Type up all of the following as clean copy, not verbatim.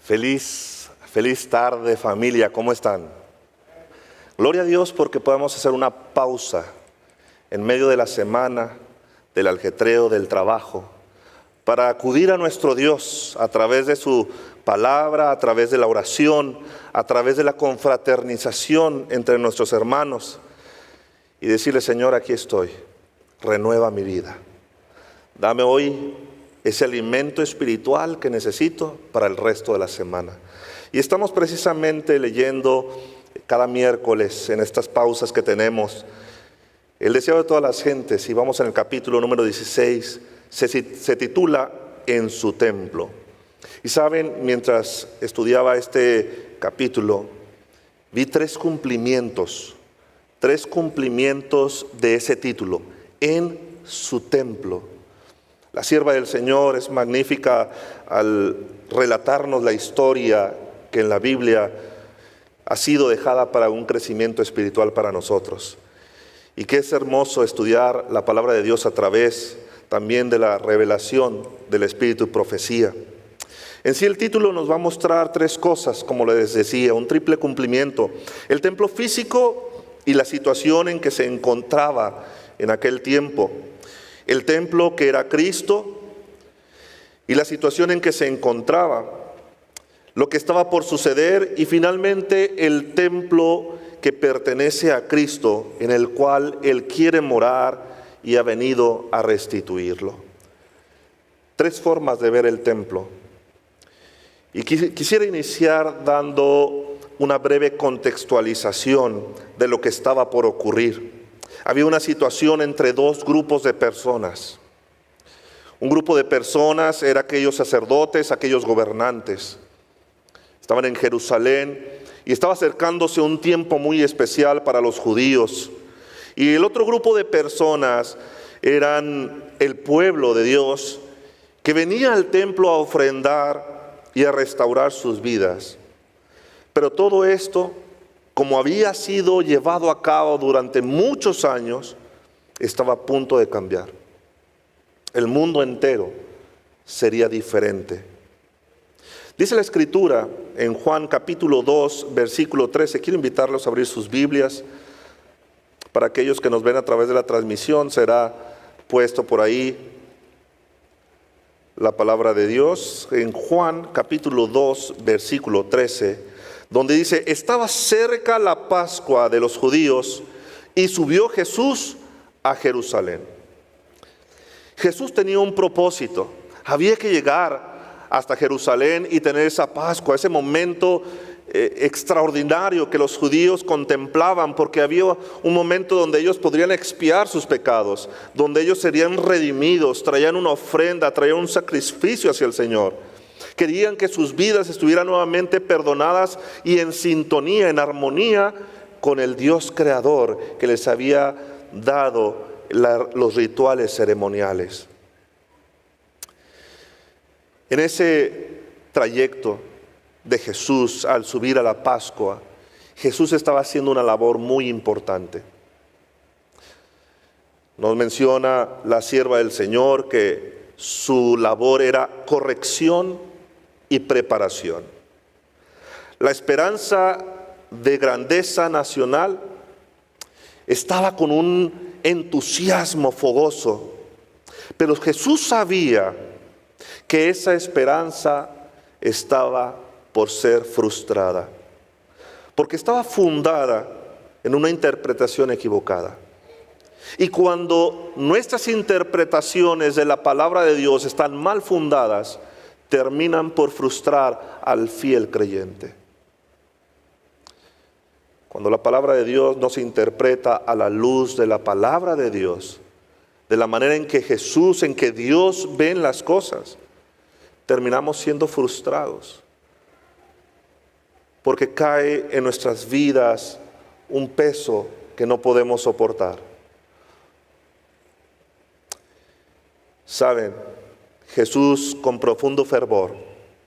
Feliz tarde, familia, ¿cómo están? Gloria a Dios porque podemos hacer una pausa en medio de la semana, del ajetreo, del trabajo, para acudir a nuestro Dios a través de su palabra, a través de la oración, a través de la confraternización entre nuestros hermanos y decirle: Señor, aquí estoy, renueva mi vida. Dame hoy ese alimento espiritual que necesito para el resto de la semana. Y estamos precisamente leyendo cada miércoles en estas pausas que tenemos el deseo de todas las gentes, y vamos en el capítulo número 16, se titula En su templo. Y saben, mientras estudiaba este capítulo, vi tres cumplimientos de ese título: en su templo. La sierva del Señor es magnífica al relatarnos la historia que en la Biblia ha sido dejada para un crecimiento espiritual para nosotros. Y que es hermoso estudiar la palabra de Dios a través también de la revelación del Espíritu y profecía. En sí el título nos va a mostrar tres cosas, como les decía, un triple cumplimiento: el templo físico y la situación en que se encontraba en aquel tiempo, el templo que era Cristo y la situación en que se encontraba, lo que estaba por suceder, y finalmente el templo que pertenece a Cristo, en el cual Él quiere morar y ha venido a restituirlo. Tres formas de ver el templo. Y quisiera iniciar dando una breve contextualización de lo que estaba por ocurrir. Había una situación entre dos grupos de personas. Un grupo de personas era aquellos sacerdotes, aquellos gobernantes. Estaban en Jerusalén y estaba acercándose un tiempo muy especial para los judíos. Y el otro grupo de personas eran el pueblo de Dios, que venía al templo a ofrendar y a restaurar sus vidas. Pero todo esto, como había sido llevado a cabo durante muchos años, estaba a punto de cambiar. El mundo entero sería diferente. Dice la Escritura en Juan capítulo 2, versículo 13. Quiero invitarlos a abrir sus Biblias. Para aquellos que nos ven a través de la transmisión, será puesto por ahí la palabra de Dios. En Juan capítulo 2, versículo 13. Donde dice: estaba cerca la Pascua de los judíos y subió Jesús a Jerusalén. Jesús tenía un propósito. Había que llegar hasta Jerusalén y tener esa Pascua, ese momento extraordinario que los judíos contemplaban, porque había un momento donde ellos podrían expiar sus pecados, donde ellos serían redimidos, traían una ofrenda, traían un sacrificio hacia el Señor. Querían que sus vidas estuvieran nuevamente perdonadas y en sintonía, en armonía con el Dios creador que les había dado los rituales ceremoniales. En ese trayecto de Jesús al subir a la Pascua, Jesús estaba haciendo una labor muy importante. Nos menciona la sierva del Señor que su labor era corrección y preparación. La esperanza de grandeza nacional estaba con un entusiasmo fogoso, pero Jesús sabía que esa esperanza estaba por ser frustrada, porque estaba fundada en una interpretación equivocada. Y cuando nuestras interpretaciones de la palabra de Dios están mal fundadas, terminan por frustrar al fiel creyente. Cuando la palabra de Dios no se interpreta a la luz de la palabra de Dios, de la manera en que Jesús, en que Dios ven las cosas, terminamos siendo frustrados, porque cae en nuestras vidas un peso que no podemos soportar. Saben, Jesús con profundo fervor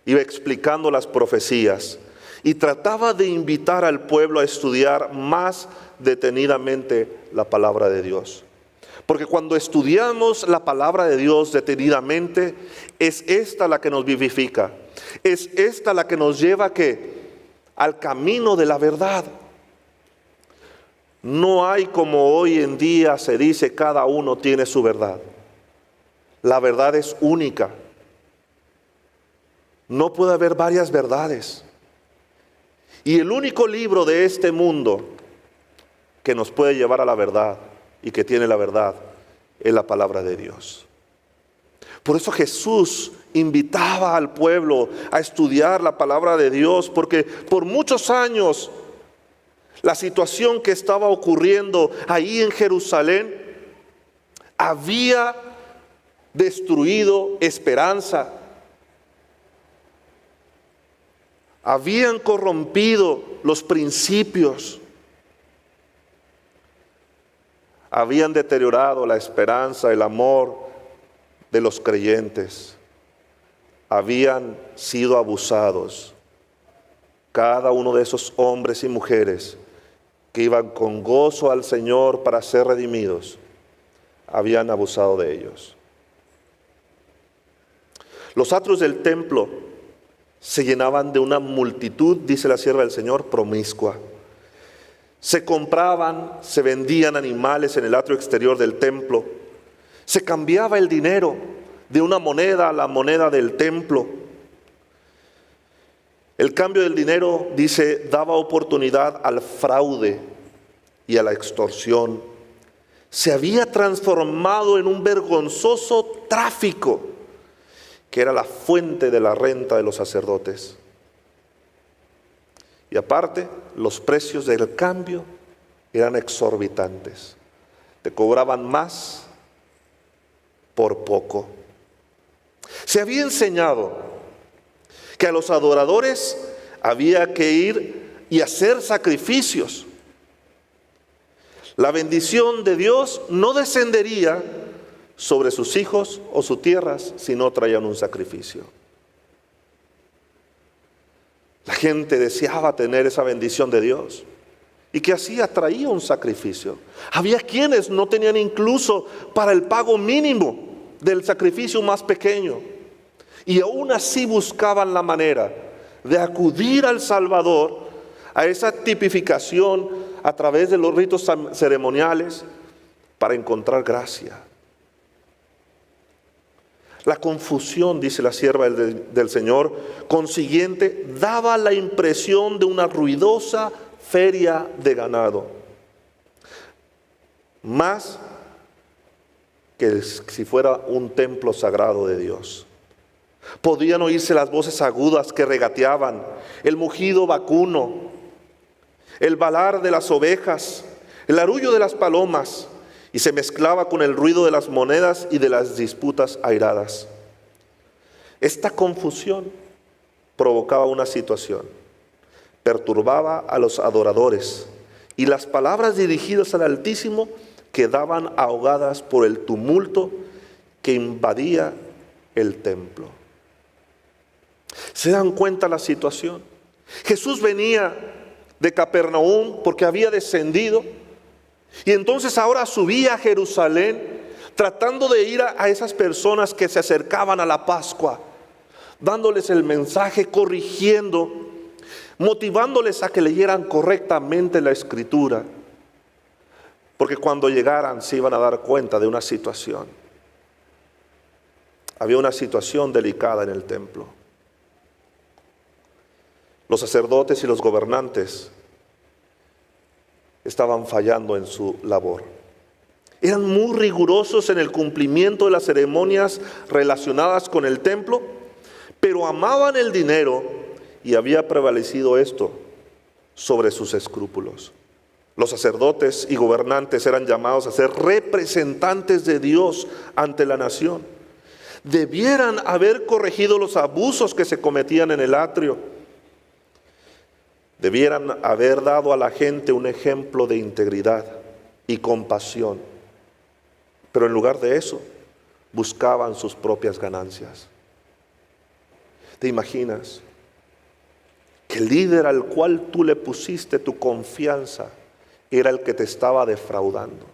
iba explicando las profecías y trataba de invitar al pueblo a estudiar más detenidamente la palabra de Dios. Porque cuando estudiamos la palabra de Dios detenidamente, es esta la que nos vivifica. Es esta la que nos lleva al camino de la verdad. No hay, como hoy en día se dice, cada uno tiene su verdad. La verdad es única. No puede haber varias verdades. Y el único libro de este mundo que nos puede llevar a la verdad y que tiene la verdad es la palabra de Dios. Por eso Jesús invitaba al pueblo a estudiar la palabra de Dios, porque por muchos años la situación que estaba ocurriendo ahí en Jerusalén había destruido esperanza. Habían corrompido los principios. Habían deteriorado la esperanza, el amor de los creyentes. Habían sido abusados. Cada uno de esos hombres y mujeres que iban con gozo al Señor para ser redimidos, habían abusado de ellos. Los atrios del templo se llenaban de una multitud, dice la sierva del Señor, promiscua. Se compraban, se vendían animales en el atrio exterior del templo. Se cambiaba el dinero de una moneda a la moneda del templo. El cambio del dinero, dice, daba oportunidad al fraude y a la extorsión. Se había transformado en un vergonzoso tráfico que era la fuente de la renta de los sacerdotes. Y aparte, los precios del cambio eran exorbitantes. Te cobraban más por poco. Se había enseñado que a los adoradores había que ir y hacer sacrificios. La bendición de Dios no descendería sobre sus hijos o sus tierras si no traían un sacrificio. La gente deseaba tener esa bendición de Dios. ¿Y qué hacía? Traía un sacrificio. Había quienes no tenían incluso para el pago mínimo del sacrificio más pequeño. Y aún así buscaban la manera de acudir al Salvador, a esa tipificación a través de los ritos ceremoniales para encontrar gracia. La confusión, dice la sierva del Señor, consiguiente, daba la impresión de una ruidosa feria de ganado. Más que si fuera un templo sagrado de Dios. Podían oírse las voces agudas que regateaban, el mugido vacuno, el balar de las ovejas, el arrullo de las palomas, y se mezclaba con el ruido de las monedas y de las disputas airadas. Esta confusión provocaba una situación, perturbaba a los adoradores, y las palabras dirigidas al Altísimo quedaban ahogadas por el tumulto que invadía el templo. ¿Se dan cuenta la situación? Jesús venía de Capernaum porque había descendido y entonces ahora subía a Jerusalén tratando de ir a esas personas que se acercaban a la Pascua, dándoles el mensaje, corrigiendo, motivándoles a que leyeran correctamente la Escritura, porque cuando llegaran se iban a dar cuenta de una situación. Había una situación delicada en el templo. Los sacerdotes y los gobernantes estaban fallando en su labor. Eran muy rigurosos en el cumplimiento de las ceremonias relacionadas con el templo, pero amaban el dinero y había prevalecido esto sobre sus escrúpulos. Los sacerdotes y gobernantes eran llamados a ser representantes de Dios ante la nación. Debieran haber corregido los abusos que se cometían en el atrio. Debieran haber dado a la gente un ejemplo de integridad y compasión. Pero en lugar de eso, buscaban sus propias ganancias. ¿Te imaginas que el líder al cual tú le pusiste tu confianza era el que te estaba defraudando?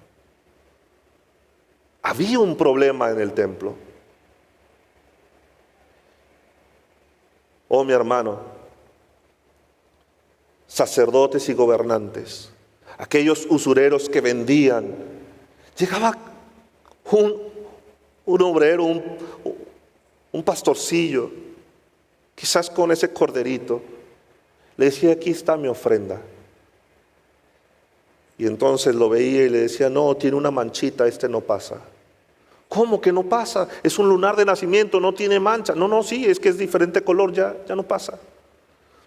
Había un problema en el templo. Oh, mi hermano, sacerdotes y gobernantes, aquellos usureros que vendían, llegaba un obrero, un pastorcillo, quizás con ese corderito, le decía: aquí está mi ofrenda. Y entonces lo veía y le decía: no, tiene una manchita, este no pasa. ¿Cómo que no pasa? Es un lunar de nacimiento, no tiene mancha. No, sí, es que es diferente color, ya no pasa.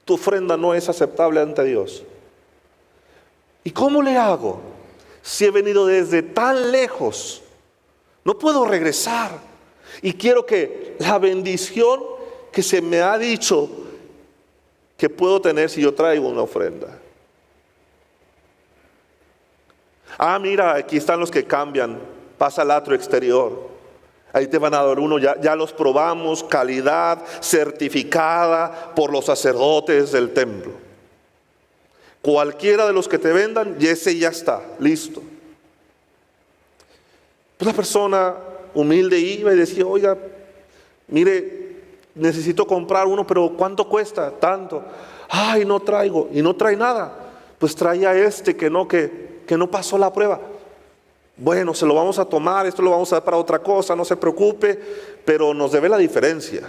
Tu ofrenda no es aceptable ante Dios. ¿Y cómo le hago? Si he venido desde tan lejos, no puedo regresar. Y quiero que la bendición que se me ha dicho que puedo tener si yo traigo una ofrenda. Ah, mira, aquí están los que cambian. Pasa al atrio exterior. Ahí te van a dar uno, ya los probamos, calidad certificada por los sacerdotes del templo. Cualquiera de los que te vendan, y ese ya está, listo. Pues la persona humilde iba y decía: oiga, mire, necesito comprar uno, pero ¿cuánto cuesta? Tanto. Ay, no traigo. Y no trae nada. Pues traía este que no pasó la prueba. Bueno, se lo vamos a tomar, esto lo vamos a dar para otra cosa, no se preocupe, pero nos debe la diferencia.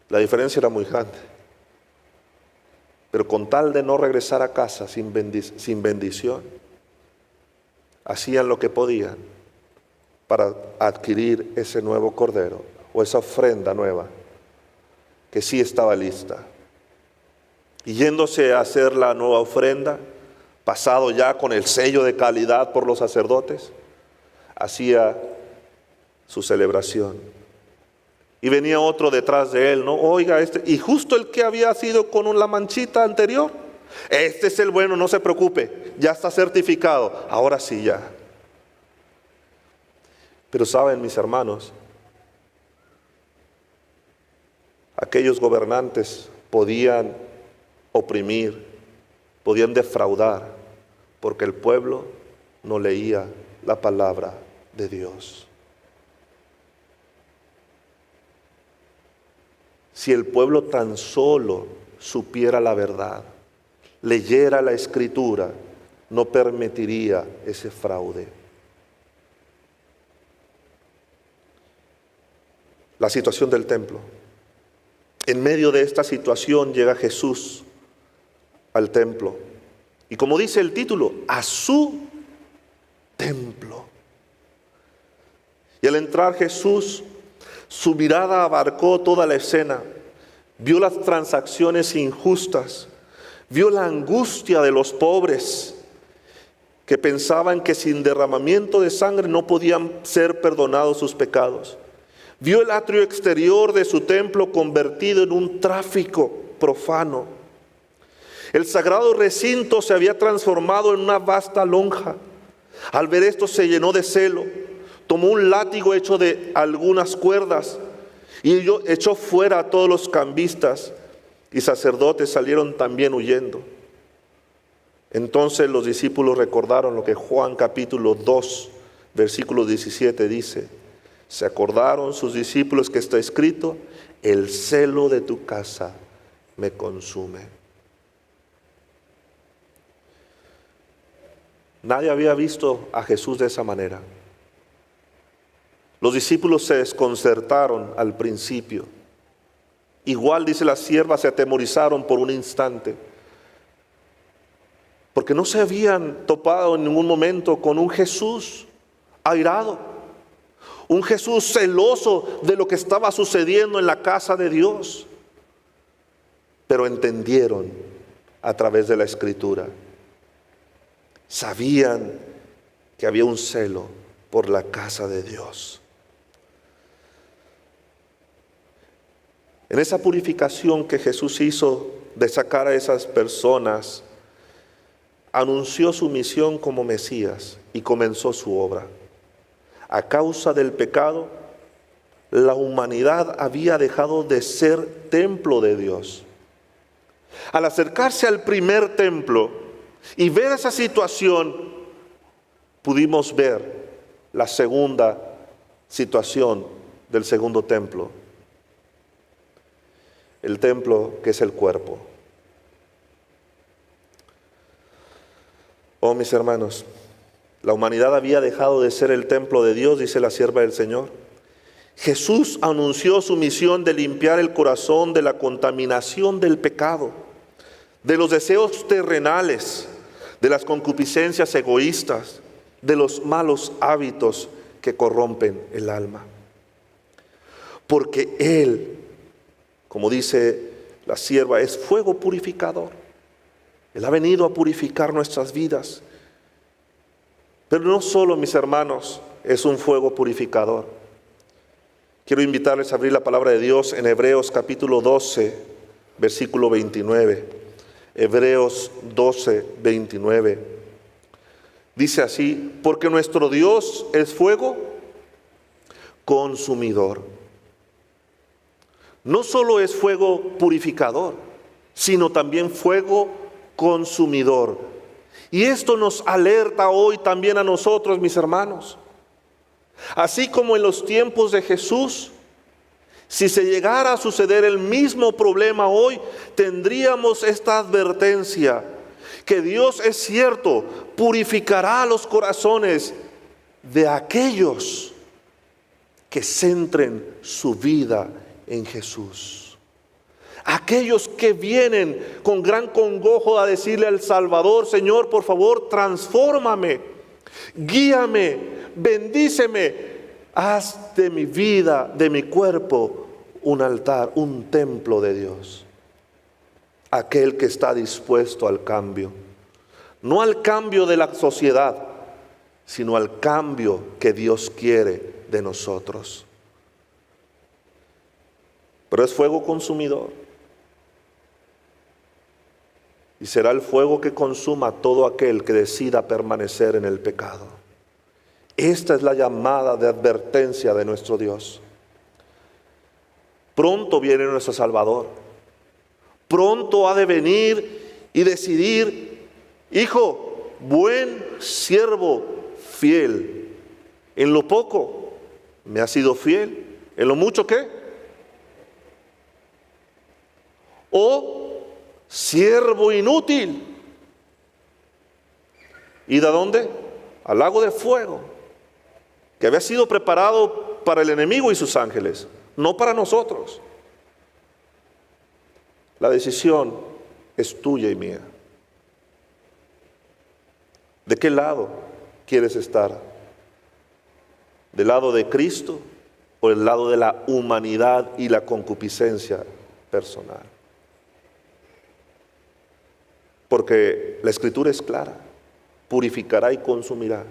La diferencia era muy grande. Pero con tal de no regresar a casa sin bendición, hacían lo que podían para adquirir ese nuevo cordero o esa ofrenda nueva que sí estaba lista. Y yéndose a hacer la nueva ofrenda, pasado ya con el sello de calidad por los sacerdotes, hacía su celebración. Y venía otro detrás de él, ¿no? Oiga, y justo el que había sido con la manchita anterior, este es el bueno, no se preocupe, ya está certificado, ahora sí ya. Pero saben, mis hermanos, aquellos gobernantes podían oprimir, podían defraudar, porque el pueblo no leía la palabra de Dios. Si el pueblo tan solo supiera la verdad, leyera la Escritura, no permitiría ese fraude. La situación del templo. En medio de esta situación llega Jesús al templo. Y como dice el título, a su templo. Y al entrar Jesús, su mirada abarcó toda la escena. Vio las transacciones injustas. Vio la angustia de los pobres que pensaban que sin derramamiento de sangre no podían ser perdonados sus pecados. Vio el atrio exterior de su templo convertido en un tráfico profano. El sagrado recinto se había transformado en una vasta lonja. Al ver esto se llenó de celo. Tomó un látigo hecho de algunas cuerdas y echó fuera a todos los cambistas, y sacerdotes salieron también huyendo. Entonces los discípulos recordaron lo que Juan capítulo 2, versículo 17 dice. Se acordaron sus discípulos que está escrito: el celo de tu casa me consume. Nadie había visto a Jesús de esa manera. Los discípulos se desconcertaron al principio. Igual, dice, las siervas se atemorizaron por un instante, porque no se habían topado en ningún momento con un Jesús airado, un Jesús celoso de lo que estaba sucediendo en la casa de Dios. Pero entendieron a través de la Escritura. Sabían que había un celo por la casa de Dios. En esa purificación que Jesús hizo de sacar a esas personas, anunció su misión como Mesías y comenzó su obra. A causa del pecado, la humanidad había dejado de ser templo de Dios. Al acercarse al primer templo y ver esa situación, pudimos ver la segunda situación del segundo templo. el templo que es el cuerpo. Oh, mis hermanos, la humanidad había dejado de ser el templo de Dios, dice la sierva del Señor. Jesús anunció su misión de limpiar el corazón de la contaminación del pecado, de los deseos terrenales, de las concupiscencias egoístas, de los malos hábitos que corrompen el alma. Porque Él, como dice la sierva, es fuego purificador. Él ha venido a purificar nuestras vidas. Pero no solo, mis hermanos, es un fuego purificador. Quiero invitarles a abrir la palabra de Dios en Hebreos capítulo 12, versículo 29. Hebreos 12, 29. Dice así: porque nuestro Dios es fuego consumidor. No solo es fuego purificador, sino también fuego consumidor. Y esto nos alerta hoy también a nosotros, mis hermanos. Así como en los tiempos de Jesús, si se llegara a suceder el mismo problema hoy, tendríamos esta advertencia, que Dios, es cierto, purificará los corazones de aquellos que centren su vida en Jesús. Aquellos que vienen con gran congojo a decirle al Salvador: Señor, por favor, transfórmame, guíame, bendíceme, haz de mi vida, de mi cuerpo, un altar, un templo de Dios. Aquel que está dispuesto al cambio, no al cambio de la sociedad, sino al cambio que Dios quiere de nosotros. Pero es fuego consumidor. Y será el fuego que consuma a todo aquel que decida permanecer en el pecado. Esta es la llamada de advertencia de nuestro Dios. Pronto viene nuestro Salvador. Pronto ha de venir y decidir: hijo, buen siervo, fiel. En lo poco me has sido fiel. ¿En lo mucho qué? O siervo inútil. ¿Y de dónde? Al lago de fuego, que había sido preparado para el enemigo y sus ángeles, no para nosotros. La decisión es tuya y mía. ¿De qué lado quieres estar? ¿Del lado de Cristo o del lado de la humanidad y la concupiscencia personal? Porque la Escritura es clara: purificará y consumirá.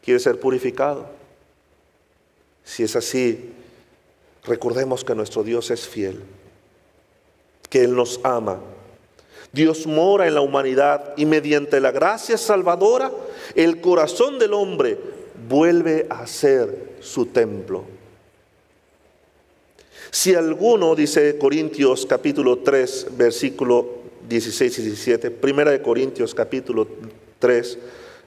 ¿Quieres ser purificado? Si es así, recordemos que nuestro Dios es fiel, que Él nos ama. Dios mora en la humanidad y mediante la gracia salvadora, el corazón del hombre vuelve a ser su templo. Si alguno, dice Corintios capítulo 3, versículo 16 y 17, Primera de Corintios capítulo 3,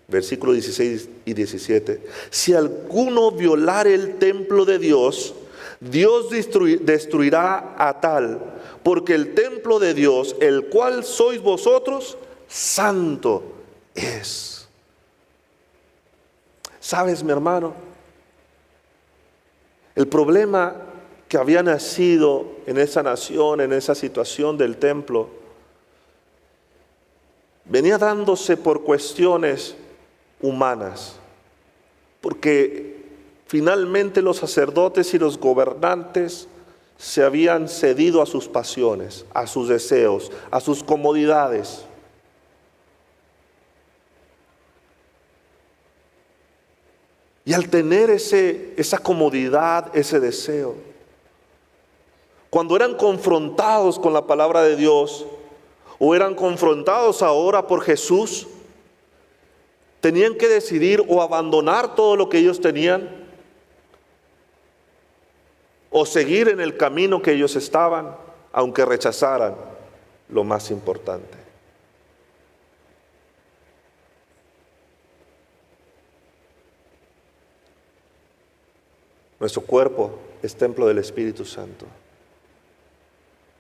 versículo 16 y 17, si alguno violare el templo de Dios, Dios destruirá a tal, porque el templo de Dios, el cual sois vosotros, santo es. ¿Sabes, mi hermano? El problema que había nacido en esa nación, en esa situación del templo, venía dándose por cuestiones humanas, porque finalmente los sacerdotes y los gobernantes se habían cedido a sus pasiones, a sus deseos, a sus comodidades. Y al tener esa comodidad, ese deseo, cuando eran confrontados con la palabra de Dios, o eran confrontados ahora por Jesús, tenían que decidir o abandonar todo lo que ellos tenían, o seguir en el camino que ellos estaban, aunque rechazaran lo más importante. Nuestro cuerpo es templo del Espíritu Santo.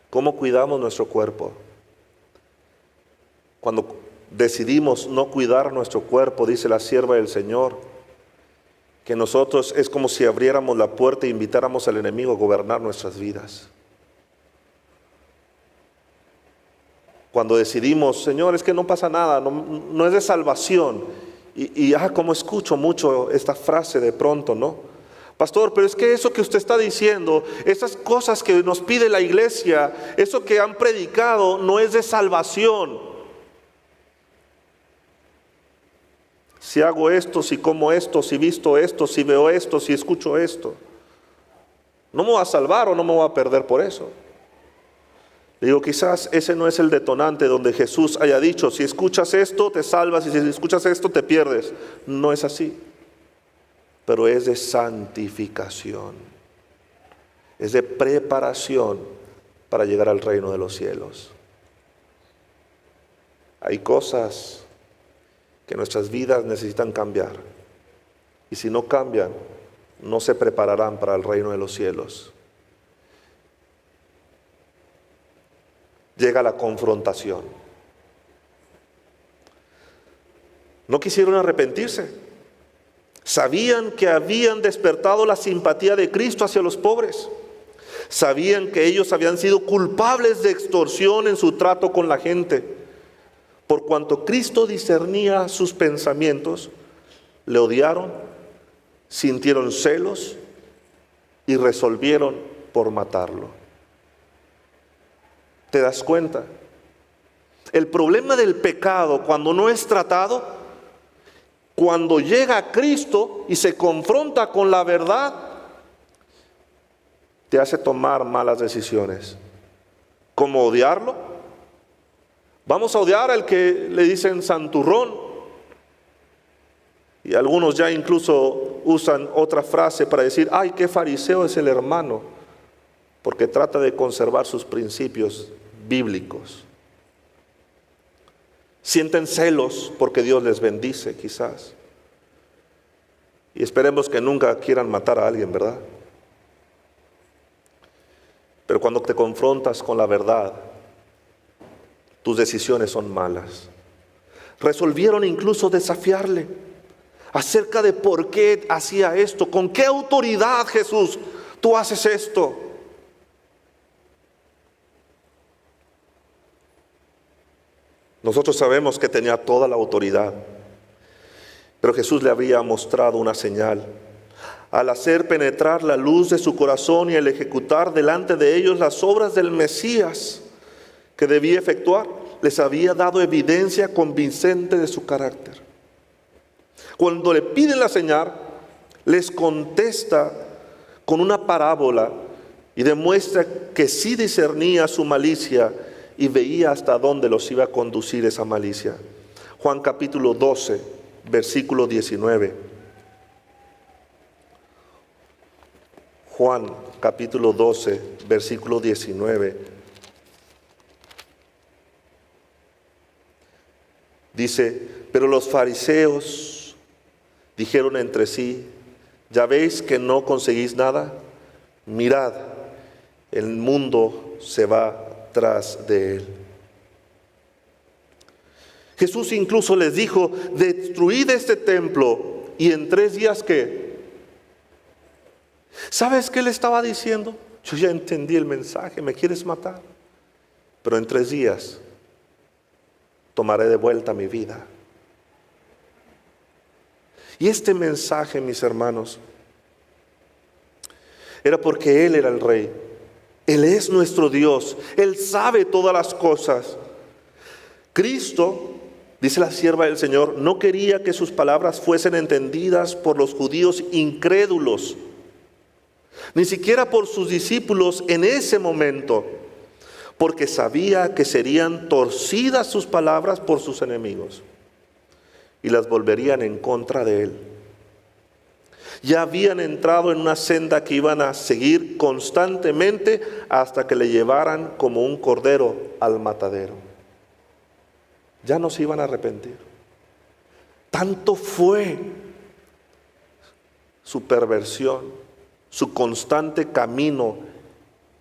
¿Cómo cuidamos nuestro cuerpo? Cuando decidimos no cuidar nuestro cuerpo, dice la sierva del Señor, que nosotros es como si abriéramos la puerta e invitáramos al enemigo a gobernar nuestras vidas. Cuando decidimos, Señor, es que no pasa nada, no es de salvación. Como escucho mucho esta frase de pronto, ¿no? Pastor, pero es que eso que usted está diciendo, esas cosas que nos pide la iglesia, eso que han predicado, no es de salvación. Si hago esto, si como esto, si visto esto, si veo esto, si escucho esto, ¿no me va a salvar o no me voy a perder por eso? Le digo, quizás ese no es el detonante donde Jesús haya dicho, si escuchas esto te salvas y si escuchas esto te pierdes. No es así, pero es de santificación, es de preparación para llegar al reino de los cielos. Hay cosas que nuestras vidas necesitan cambiar, y si no cambian, no se prepararán para el reino de los cielos. Llega la confrontación. No quisieron arrepentirse. Sabían que habían despertado la simpatía de Cristo hacia los pobres. Sabían que ellos habían sido culpables de extorsión en su trato con la gente. Por cuanto Cristo discernía sus pensamientos, le odiaron, sintieron celos y resolvieron por matarlo. ¿Te das cuenta? El problema del pecado, cuando no es tratado, cuando llega a Cristo y se confronta con la verdad, te hace tomar malas decisiones. ¿Cómo odiarlo? Vamos a odiar al que le dicen santurrón. Y algunos ya incluso usan otra frase para decir, ¡ay, qué fariseo es el hermano! Porque trata de conservar sus principios bíblicos. Sienten celos porque Dios les bendice, quizás. Y esperemos que nunca quieran matar a alguien, ¿verdad? Pero cuando te confrontas con la verdad, tus decisiones son malas. Resolvieron incluso desafiarle acerca de por qué hacía esto. ¿Con qué autoridad, Jesús, tú haces esto? Nosotros sabemos que tenía toda la autoridad, pero Jesús le había mostrado una señal. Al hacer penetrar la luz de su corazón y al ejecutar delante de ellos las obras del Mesías que debía efectuar, les había dado evidencia convincente de su carácter. Cuando le piden la señal, les contesta con una parábola y demuestra que sí discernía su malicia y veía hasta dónde los iba a conducir esa malicia. Juan capítulo 12, versículo 19. Juan capítulo 12, versículo 19. Dice, pero los fariseos dijeron entre sí, ¿ya veis que no conseguís nada? Mirad, el mundo se va tras de él. Jesús incluso les dijo, destruid este templo y en 3 días ¿qué? ¿Sabes qué le estaba diciendo? Yo ya entendí el mensaje, me quieres matar, pero en 3 días tomaré de vuelta mi vida. Y este mensaje, mis hermanos, era porque Él era el Rey. Él es nuestro Dios. Él sabe todas las cosas. Cristo, dice la sierva del Señor, no quería que sus palabras fuesen entendidas por los judíos incrédulos, ni siquiera por sus discípulos en ese momento, porque sabía que serían torcidas sus palabras por sus enemigos y las volverían en contra de Él. Ya habían entrado en una senda que iban a seguir constantemente hasta que le llevaran como un cordero al matadero. Ya no se iban a arrepentir. Tanto fue su perversión, su constante camino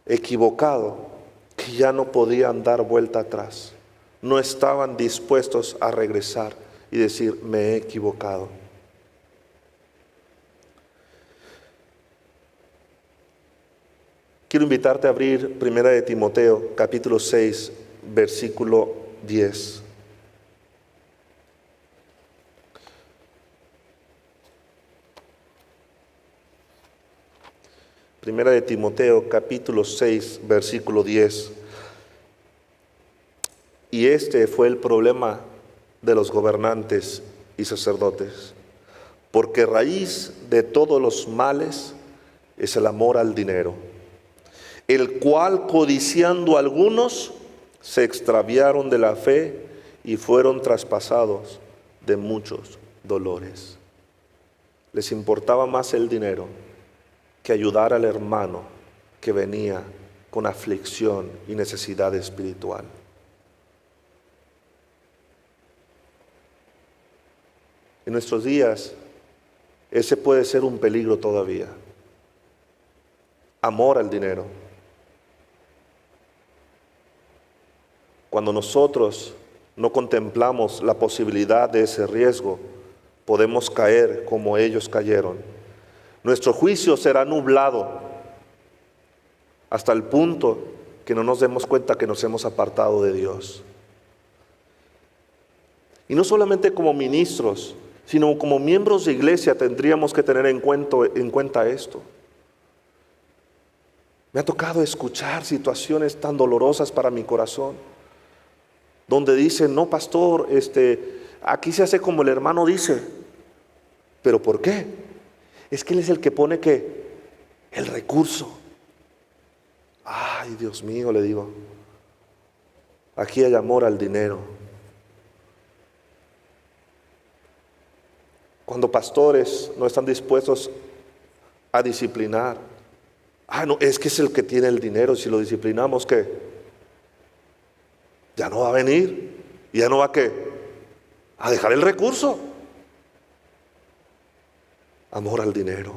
equivocado, que que ya no podían dar vuelta atrás. No estaban dispuestos a regresar y decir, me he equivocado. Quiero invitarte a abrir 1 de Timoteo, capítulo 6, versículo 10. Primera de Timoteo, capítulo 6, versículo 10. Y este fue el problema de los gobernantes y sacerdotes, porque raíz de todos los males es el amor al dinero, el cual codiciando algunos se extraviaron de la fe y fueron traspasados de muchos dolores. Les importaba más el dinero que ayudar al hermano que venía con aflicción y necesidad espiritual. En nuestros días, ese puede ser un peligro todavía. Amor al dinero. Cuando nosotros no contemplamos la posibilidad de ese riesgo, podemos caer como ellos cayeron. Nuestro juicio será nublado hasta el punto que no nos demos cuenta que nos hemos apartado de Dios. Y no solamente como ministros, sino como miembros de iglesia tendríamos que tener en cuenta esto. Me ha tocado escuchar situaciones tan dolorosas para mi corazón, donde dicen, no pastor, aquí se hace como el hermano dice. ¿Pero por qué? Es que él es el que pone el recurso. Ay, Dios mío, le digo, aquí hay amor al dinero. Cuando pastores no están dispuestos a disciplinar, no, es que es el que tiene el dinero, si lo disciplinamos, ¿qué? Ya no va a venir, y ya no va a dejar el recurso. Amor al dinero.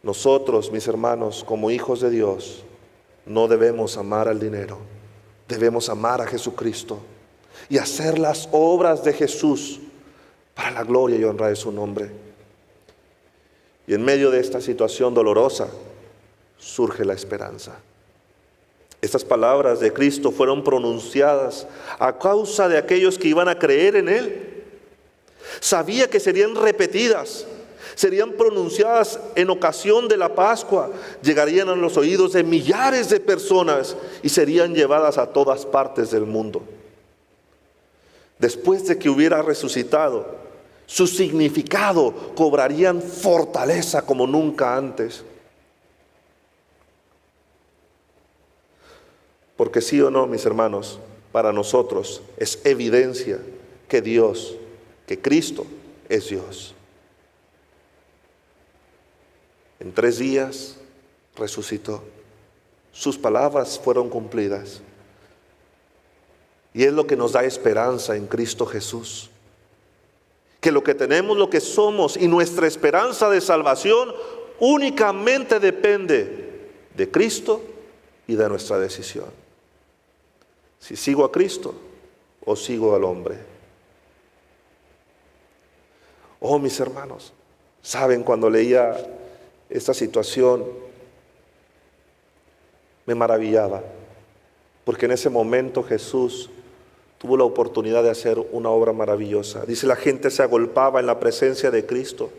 Nosotros, mis hermanos, como hijos de Dios, no debemos amar al dinero, debemos amar a Jesucristo y hacer las obras de Jesús para la gloria y honra de su nombre. Y en medio de esta situación dolorosa surge la esperanza. Estas palabras de Cristo fueron pronunciadas a causa de aquellos que iban a creer en Él. Sabía que serían repetidas, serían pronunciadas en ocasión de la Pascua, llegarían a los oídos de millares de personas y serían llevadas a todas partes del mundo. Después de que hubiera resucitado, su significado cobrarían fortaleza como nunca antes. Porque sí o no, mis hermanos, para nosotros es evidencia que Dios, que Cristo es Dios. En 3 días resucitó. Sus palabras fueron cumplidas. Y es lo que nos da esperanza en Cristo Jesús. Que lo que tenemos, lo que somos y nuestra esperanza de salvación únicamente depende de Cristo y de nuestra decisión. Si sigo a Cristo o sigo al hombre. Oh, mis hermanos, saben, cuando leía esta situación me maravillaba, porque en ese momento Jesús tuvo la oportunidad de hacer una obra maravillosa. Dice, la gente se agolpaba en la presencia de Cristo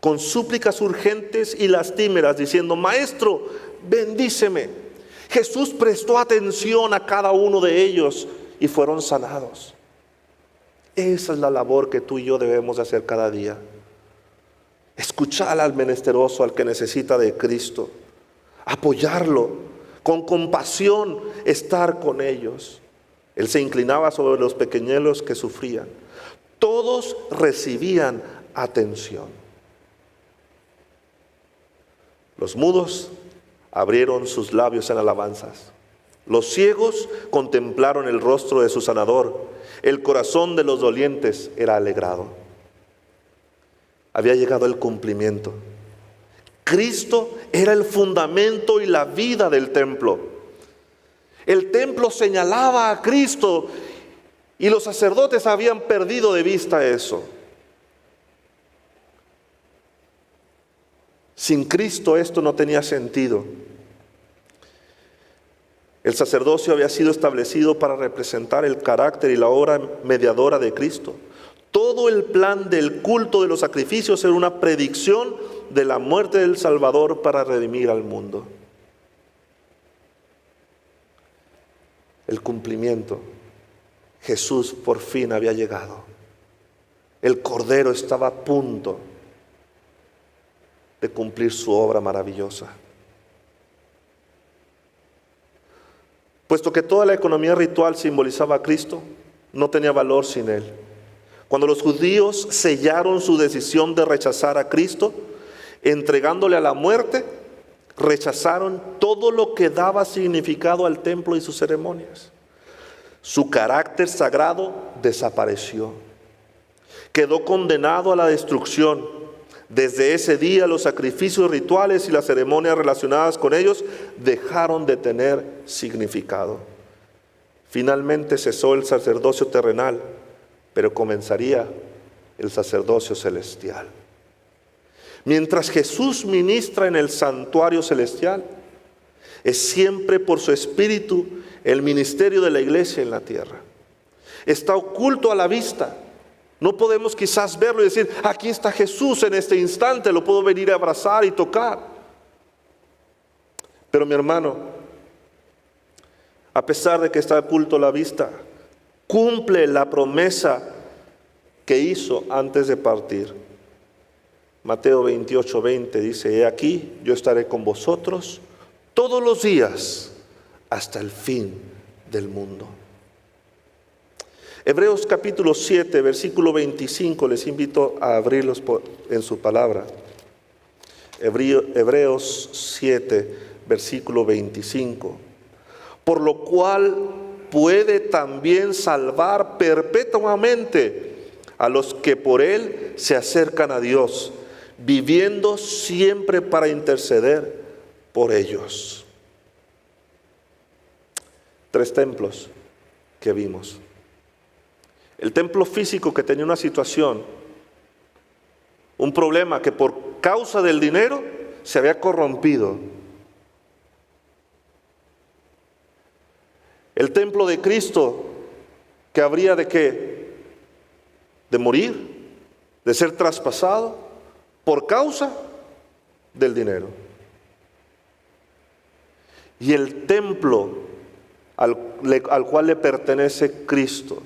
con súplicas urgentes y lastimeras, diciendo, Maestro, bendíceme. Jesús prestó atención a cada uno de ellos y fueron sanados. Esa es la labor que tú y yo debemos hacer cada día. Escuchar al menesteroso, al que necesita de Cristo. Apoyarlo, con compasión, estar con ellos. Él se inclinaba sobre los pequeñuelos que sufrían. Todos recibían atención. Los mudos abrieron sus labios en alabanzas. Los ciegos contemplaron el rostro de su sanador. El corazón de los dolientes era alegrado. Había llegado el cumplimiento. Cristo era el fundamento y la vida del templo. El templo señalaba a Cristo y los sacerdotes habían perdido de vista eso. Sin Cristo esto no tenía sentido. El sacerdocio había sido establecido para representar el carácter y la obra mediadora de Cristo. Todo el plan del culto de los sacrificios era una predicción de la muerte del Salvador para redimir al mundo. El cumplimiento. Jesús por fin había llegado. El Cordero estaba a punto de cumplir su obra maravillosa. Puesto que toda la economía ritual simbolizaba a Cristo, no tenía valor sin Él. Cuando los judíos sellaron su decisión de rechazar a Cristo, entregándole a la muerte, rechazaron todo lo que daba significado al templo y sus ceremonias. Su carácter sagrado desapareció. Quedó condenado a la destrucción. Desde ese día los sacrificios rituales y las ceremonias relacionadas con ellos dejaron de tener significado. Finalmente cesó el sacerdocio terrenal, pero comenzaría el sacerdocio celestial. Mientras Jesús ministra en el santuario celestial, es siempre por su Espíritu el ministerio de la iglesia en la tierra. Está oculto a la vista. No podemos quizás verlo y decir, aquí está Jesús en este instante, lo puedo venir a abrazar y tocar. Pero mi hermano, a pesar de que está oculto a la vista, cumple la promesa que hizo antes de partir. Mateo 28:20 dice, he aquí, yo estaré con vosotros todos los días hasta el fin del mundo. Hebreos capítulo 7, versículo 25, les invito a abrirlos en su palabra. Hebreos 7, versículo 25. Por lo cual puede también salvar perpetuamente a los que por Él se acercan a Dios, viviendo siempre para interceder por ellos. 3 templos que vimos. El templo físico que tenía una situación, un problema que por causa del dinero se había corrompido. El templo de Cristo que habría de qué, de morir, de ser traspasado por causa del dinero. Y el templo al cual le pertenece Cristo,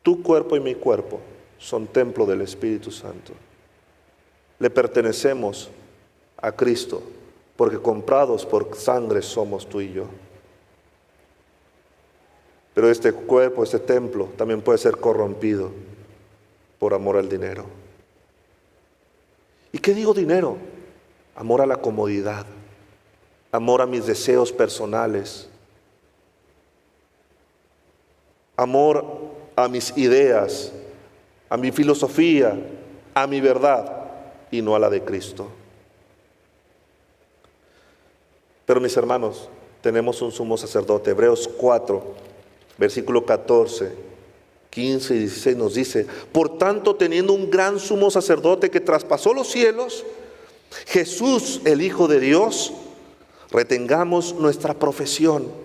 tu cuerpo y mi cuerpo son templo del Espíritu Santo. Le pertenecemos a Cristo, porque comprados por sangre somos tú y yo. Pero este cuerpo, este templo, también puede ser corrompido por amor al dinero. ¿Y qué digo dinero? Amor a la comodidad, amor a mis deseos personales, amor a mis ideas, a mi filosofía, a mi verdad y no a la de Cristo. Pero mis hermanos, tenemos un sumo sacerdote. Hebreos 4, versículo 14, 15 y 16 nos dice, por tanto, teniendo un gran sumo sacerdote que traspasó los cielos, Jesús, el Hijo de Dios, retengamos nuestra profesión.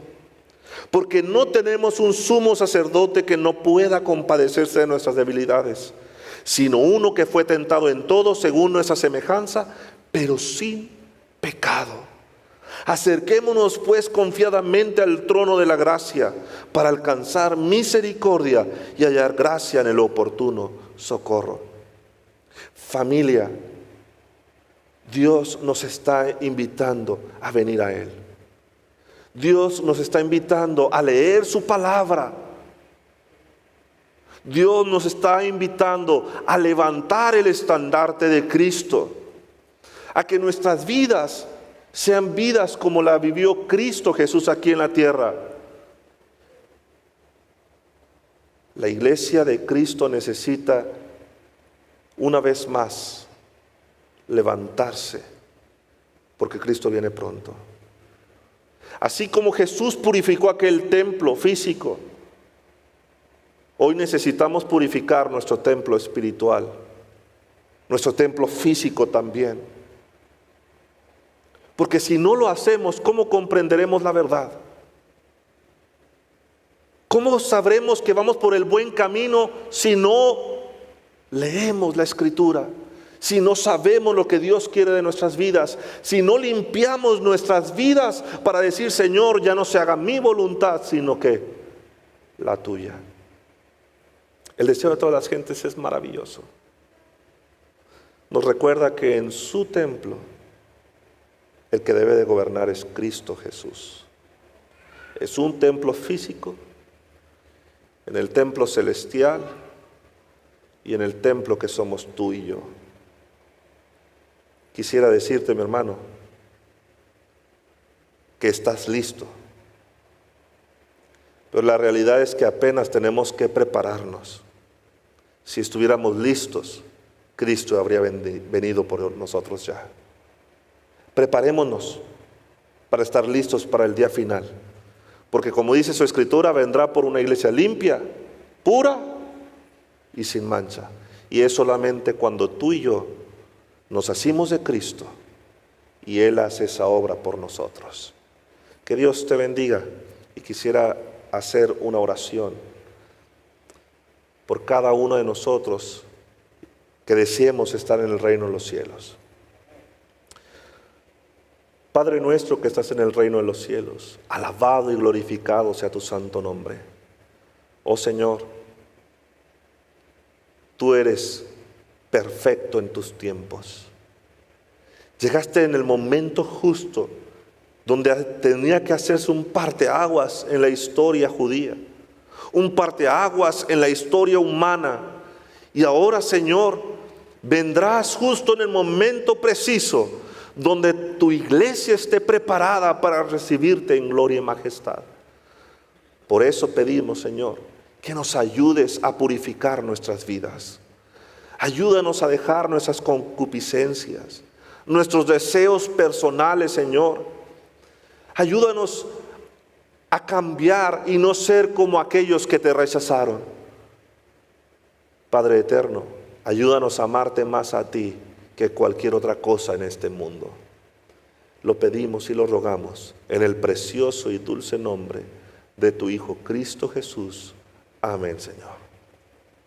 Porque no tenemos un sumo sacerdote que no pueda compadecerse de nuestras debilidades, sino uno que fue tentado en todo según nuestra semejanza, pero sin pecado. Acerquémonos pues confiadamente al trono de la gracia para alcanzar misericordia y hallar gracia en el oportuno socorro. Familia, Dios nos está invitando a venir a Él. Dios nos está invitando a leer su palabra. Dios nos está invitando a levantar el estandarte de Cristo, a que nuestras vidas sean vidas como la vivió Cristo Jesús aquí en la tierra. La iglesia de Cristo necesita una vez más levantarse, porque Cristo viene pronto. Así como Jesús purificó aquel templo físico, hoy necesitamos purificar nuestro templo espiritual, nuestro templo físico también. Porque si no lo hacemos, ¿cómo comprenderemos la verdad? ¿Cómo sabremos que vamos por el buen camino si no leemos la Escritura? Si no sabemos lo que Dios quiere de nuestras vidas, si no limpiamos nuestras vidas para decir, Señor, ya no se haga mi voluntad, sino que la tuya. El deseo de todas las gentes es maravilloso. Nos recuerda que en su templo el que debe de gobernar es Cristo Jesús. Es un templo físico, en el templo celestial y en el templo que somos tú y yo. Quisiera decirte, mi hermano, que estás listo. Pero la realidad es que apenas tenemos que prepararnos. Si estuviéramos listos, Cristo habría venido por nosotros ya. Preparémonos para estar listos para el día final. Porque como dice su Escritura, vendrá por una iglesia limpia, pura y sin mancha. Y es solamente cuando tú y yo nos hacemos de Cristo y Él hace esa obra por nosotros. Que Dios te bendiga, y quisiera hacer una oración por cada uno de nosotros que deseemos estar en el reino de los cielos. Padre nuestro que estás en el reino de los cielos, alabado y glorificado sea tu santo nombre. Oh Señor, tú eres perfecto en tus tiempos. Llegaste en el momento justo donde tenía que hacerse un parteaguas en la historia judía, un parteaguas en la historia humana. Y ahora, Señor, vendrás justo en el momento preciso donde tu iglesia esté preparada para recibirte en gloria y majestad. Por eso pedimos, Señor, que nos ayudes a purificar nuestras vidas. Ayúdanos a dejar nuestras concupiscencias, nuestros deseos personales, Señor. Ayúdanos a cambiar y no ser como aquellos que te rechazaron. Padre eterno, ayúdanos a amarte más a ti que cualquier otra cosa en este mundo. Lo pedimos y lo rogamos en el precioso y dulce nombre de tu Hijo Cristo Jesús. Amén, Señor.